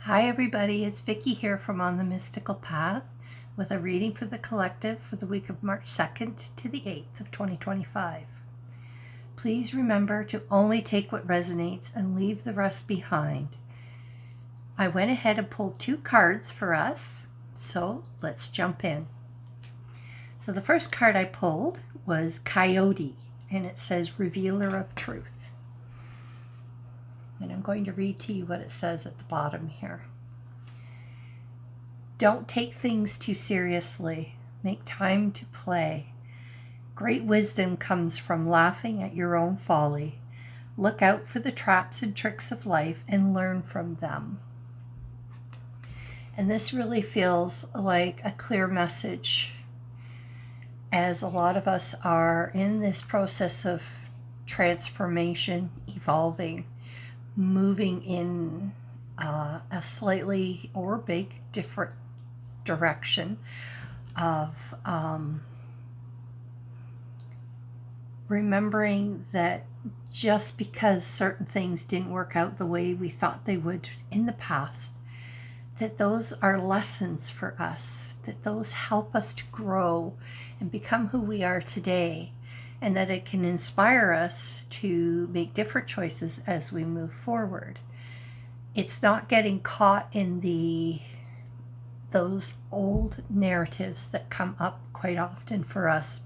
Hi everybody, it's Vicki here from On the Mystical Path with a reading for the collective for the week of March 2nd to the 8th of 2025. Please remember to only take what resonates and leave the rest behind. I went ahead and pulled 2 cards for us, so let's jump in. So the first card I pulled was Coyote, and it says Revealer of Truth. And I'm going to read to you what it says at the bottom here. Don't take things too seriously. Make time to play. Great wisdom comes from laughing at your own folly. Look out for the traps and tricks of life and learn from them. And this really feels like a clear message, as a lot of us are in this process of transformation, evolving, moving in a slightly or big different direction of remembering that just because certain things didn't work out the way we thought they would in the past, that those are lessons for us, that those help us to grow and become who we are today, and that it can inspire us to make different choices as we move forward. It's not getting caught in those old narratives that come up quite often for us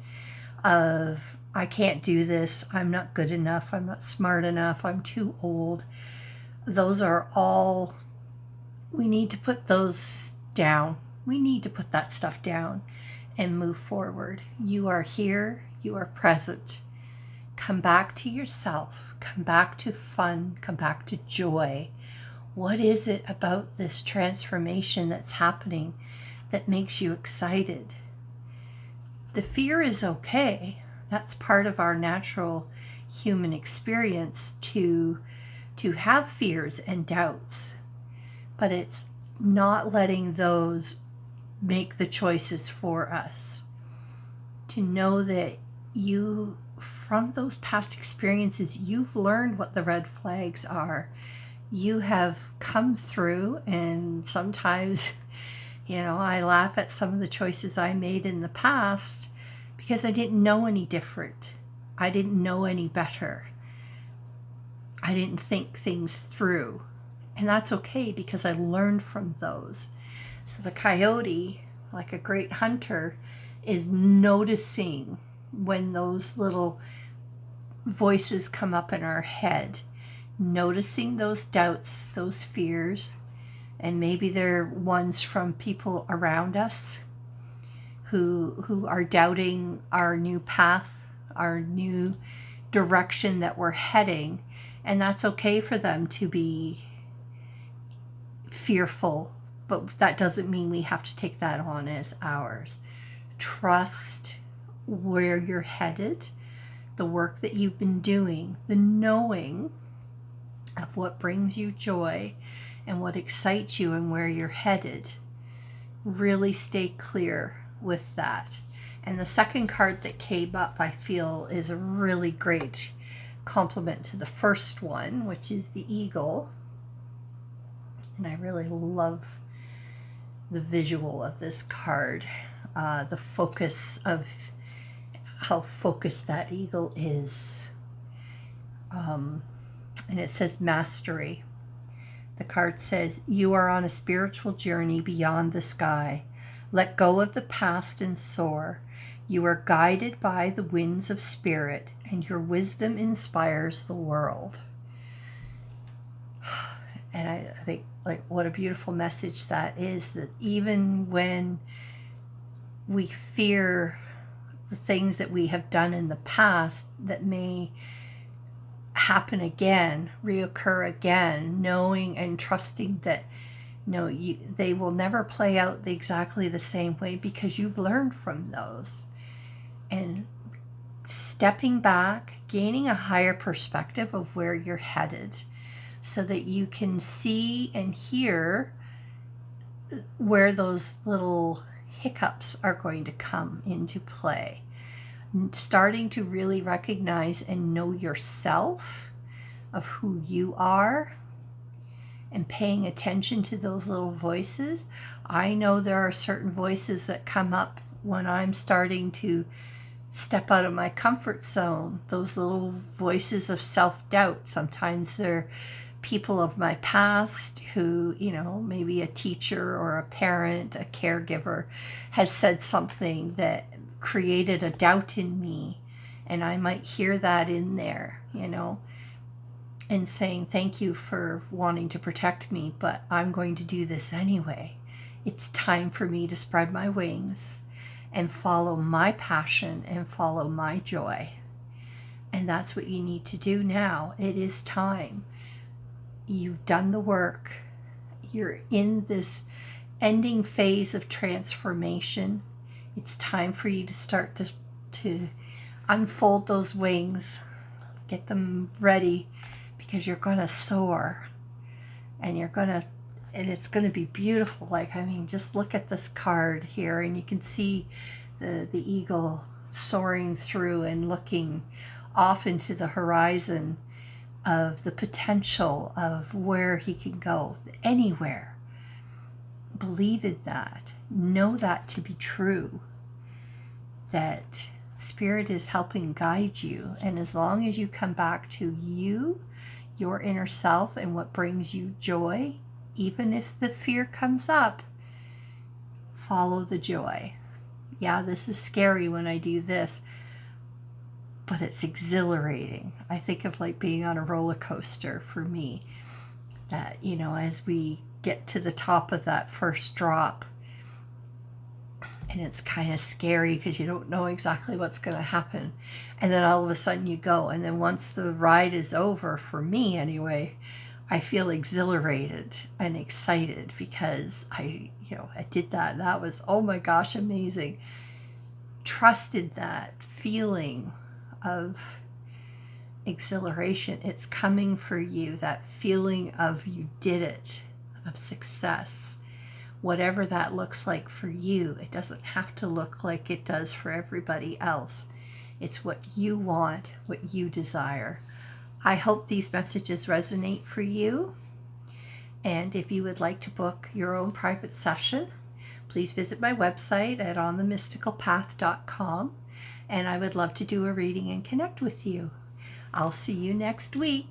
of, I can't do this, I'm not good enough, I'm not smart enough, I'm too old. Those are all, we need to put those down. We need to put that stuff down and move forward. You are here, you are present. Come back to yourself, come back to fun, come back to joy. What is it about this transformation that's happening that makes you excited? The fear is okay. That's part of our natural human experience to have fears and doubts. But it's not letting those make the choices for us. To know that you, from those past experiences, you've learned what the red flags are. You have come through, and sometimes, I laugh at some of the choices I made in the past because I didn't know any different. I didn't know any better. I didn't think things through. And that's okay because I learned from those. So the coyote, like a great hunter, is noticing when those little voices come up in our head, noticing those doubts, those fears, and maybe they're ones from people around us who are doubting our new path, our new direction that we're heading. And that's okay for them to be fearful, but that doesn't mean we have to take that on as ours. Trust where you're headed, the work that you've been doing, the knowing of what brings you joy and what excites you and where you're headed. Really stay clear with that. And the second card that came up, I feel, is a really great complement to the first one, which is the eagle. And I really love the visual of this card, the focus of how focused that eagle is. And it says mastery. The card says, you are on a spiritual journey beyond the sky. Let go of the past and soar. You are guided by the winds of spirit, and your wisdom inspires the world. And I think, what a beautiful message that is, that even when we fear the things that we have done in the past that may happen again, reoccur again, knowing and trusting that they will never play out exactly the same way because you've learned from those. And stepping back, gaining a higher perspective of where you're headed so that you can see and hear where those little hiccups are going to come into play. Starting to really recognize and know yourself, of who you are, and paying attention to those little voices. I know there are certain voices that come up when I'm starting to step out of my comfort zone, those little voices of self-doubt. Sometimes they're people of my past who, maybe a teacher or a parent, a caregiver has said something that created a doubt in me. And I might hear that in there, and saying, thank you for wanting to protect me, but I'm going to do this anyway. It's time for me to spread my wings and follow my passion and follow my joy. And that's what you need to do now. It is time. You've done the work. You're in this ending phase of transformation. It's time for you to start to unfold those wings, get them ready, because you're going to soar, and it's going to be beautiful. Just look at this card here, and you can see the eagle soaring through and looking off into the horizon of the potential of where he can go, anywhere. Believe in that. Know that to be true, that Spirit is helping guide you. And as long as you come back to you, your inner self, and what brings you joy, even if the fear comes up, follow the joy. Yeah, this is scary when I do this, but it's exhilarating. I think of like being on a roller coaster for me, that, as we get to the top of that first drop, and it's kind of scary because you don't know exactly what's going to happen. And then all of a sudden you go. And then once the ride is over, for me anyway, I feel exhilarated and excited because I did that. That was, oh my gosh, amazing. Trusted that feeling of exhilaration. It's coming for you. That feeling of you did it, of success. Whatever that looks like for you, it doesn't have to look like it does for everybody else. It's what you want, what you desire. I hope these messages resonate for you. And if you would like to book your own private session, please visit my website at onthemysticalpath.com. And I would love to do a reading and connect with you. I'll see you next week.